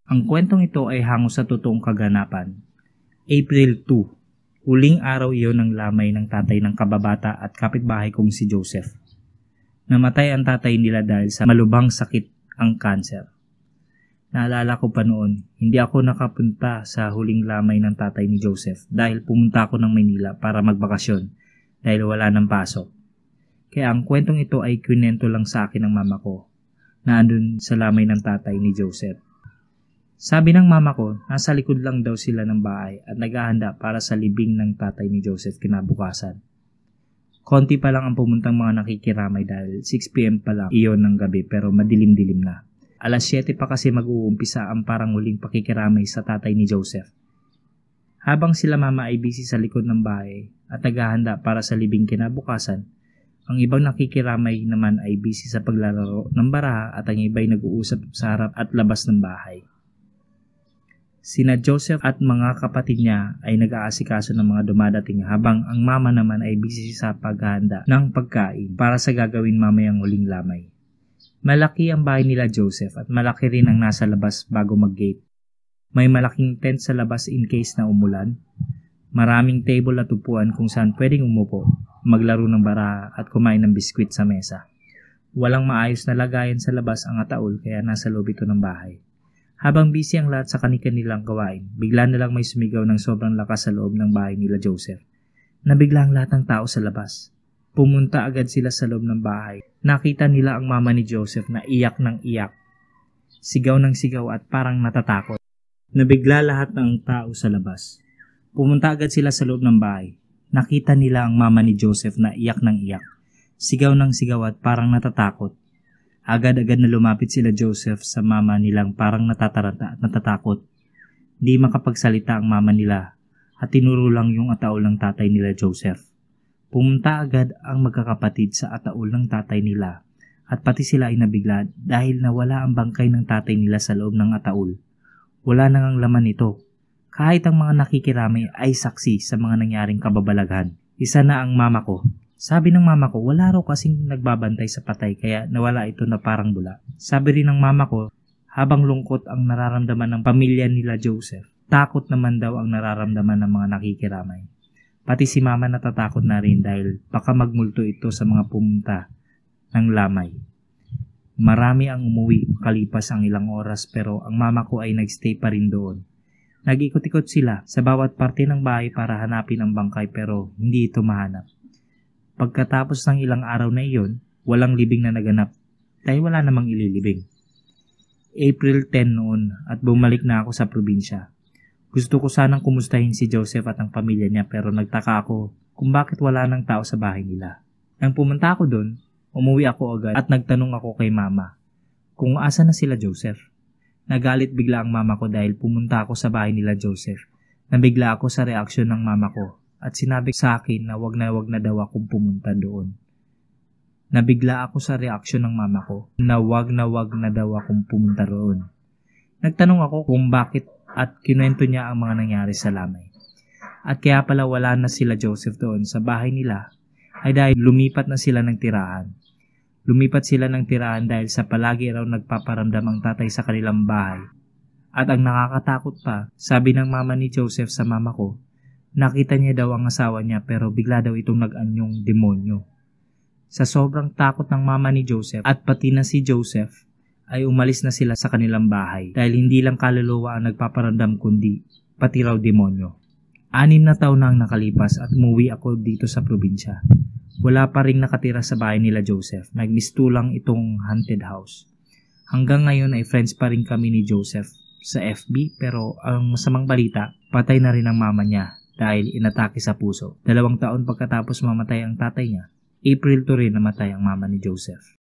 Ang kwentong ito ay hango sa totoong kaganapan. April 2, huling araw iyon ng lamay ng tatay ng kababata at kapitbahay kong si Joseph. Namatay ang tatay nila dahil sa malubhang sakit, ang cancer. Naalala ko pa noon, hindi ako nakapunta sa huling lamay ng tatay ni Joseph dahil pumunta ako ng Maynila para magbakasyon dahil wala ng pasok. Kaya ang kwentong ito ay kwento lang sa akin ng mama ko na andun sa lamay ng tatay ni Joseph. Sabi ng mama ko, nasa likod lang daw sila ng bahay at naghahanda para sa libing ng tatay ni Joseph kinabukasan. Konti pa lang ang pumuntang mga nakikiramay dahil 6 PM pa lang iyon ng gabi pero madilim-dilim na. Alas 7 pa kasi mag-uumpisa ang parang huling pakikiramay sa tatay ni Joseph. Habang sila mama ay busy sa likod ng bahay at naghahanda para sa libing kinabukasan, ang ibang nakikiramay naman ay busy sa paglalaro ng baraha at ang iba ay nag-uusap sa harap at labas ng bahay. Sina Joseph at mga kapatid niya ay nag-aasikaso ng mga dumadating habang ang mama naman ay busy sa paghahanda ng pagkain para sa gagawin mamayang huling lamay. Malaki ang bahay nila Joseph at malaki rin ang nasa labas bago mag-gate. May malaking tent sa labas in case na umulan. Maraming table at upuan kung saan pwedeng umupo, maglaro ng baraha at kumain ng biskwit sa mesa. Walang maayos na lagayan sa labas ang ataol kaya nasa loob ito ng bahay. Habang busy ang lahat sa kanilang gawain, bigla na lang may sumigaw ng sobrang lakas sa loob ng bahay nila Joseph. Nabigla ang lahat ng tao sa labas. Pumunta agad sila sa loob ng bahay. Nakita nila ang mama ni Joseph na iyak ng iyak. Sigaw ng sigaw at parang natatakot. Nabigla lahat ng tao sa labas. Pumunta agad sila sa loob ng bahay. Nakita nila ang mama ni Joseph na iyak ng iyak. Sigaw ng sigaw at parang natatakot. Agad-agad na lumapit sila Joseph sa mama nilang parang natataranta at natatakot. Di makapagsalita ang mama nila at tinuro lang yung ataol ng tatay nila Joseph. Pumunta agad ang magkakapatid sa ataol ng tatay nila at pati sila ay nabigla dahil nawala ang bangkay ng tatay nila sa loob ng ataol. Wala nang ang laman nito. Kahit ang mga nakikiramay ay saksi sa mga nangyaring kababalaghan. Isa na ang mama ko. Sabi ng mama ko, wala raw kasing nagbabantay sa patay kaya nawala ito na parang bula. Sabi rin ng mama ko, habang lungkot ang nararamdaman ng pamilya nila Joseph, takot naman daw ang nararamdaman ng mga nakikiramay. Pati si mama natatakot na rin dahil baka magmulto ito sa mga pumunta ng lamay. Marami ang umuwi makalipas ang ilang oras pero ang mama ko ay nagstay pa rin doon. Nag-ikot-ikot sila sa bawat parte ng bahay para hanapin ang bangkay pero hindi ito mahanap. Pagkatapos ng ilang araw na iyon, walang libing na naganap dahil wala namang ililibing. April 10 noon at bumalik na ako sa probinsya. Gusto ko sanang kumustahin si Joseph at ang pamilya niya pero nagtaka ako kung bakit wala ng tao sa bahay nila. Nang pumunta ako doon, umuwi ako agad at nagtanong ako kay mama kung asa na sila Joseph. Nagalit bigla ang mama ko dahil pumunta ako sa bahay nila Joseph. Nabigla ako sa reaksyon ng mama ko. At sinabi sa akin na wag na daw akong pumunta doon. Nabigla ako sa reaksyon ng mama ko na wag na daw akong pumunta roon. Nagtanong ako kung bakit at kinuwento niya ang mga nangyari sa lamay. At kaya pala wala na sila Joseph doon sa bahay nila ay dahil lumipat na sila ng tirahan. Lumipat sila ng tirahan dahil sa palagi raw nagpaparamdam ang tatay sa kanilang bahay. At ang nakakatakot pa, sabi ng mama ni Joseph sa mama ko, nakita niya daw ang asawa niya pero bigla daw itong nag-anyong demonyo. Sa sobrang takot ng mama ni Joseph at pati na si Joseph ay umalis na sila sa kanilang bahay dahil hindi lang kaluluwa ang nagpaparamdam kundi pati raw demonyo. 6 na taon na ang nakalipas at umuwi ako dito sa probinsya. Wala pa ring nakatira sa bahay nila Joseph. Nagmistulang itong haunted house. Hanggang ngayon ay friends pa rin kami ni Joseph sa FB pero ang masamang balita, patay na rin ang mama niya dahil inatake sa puso. 2 taon pagkatapos mamatay ang tatay niya, April 2 rin namatay ang mama ni Joseph.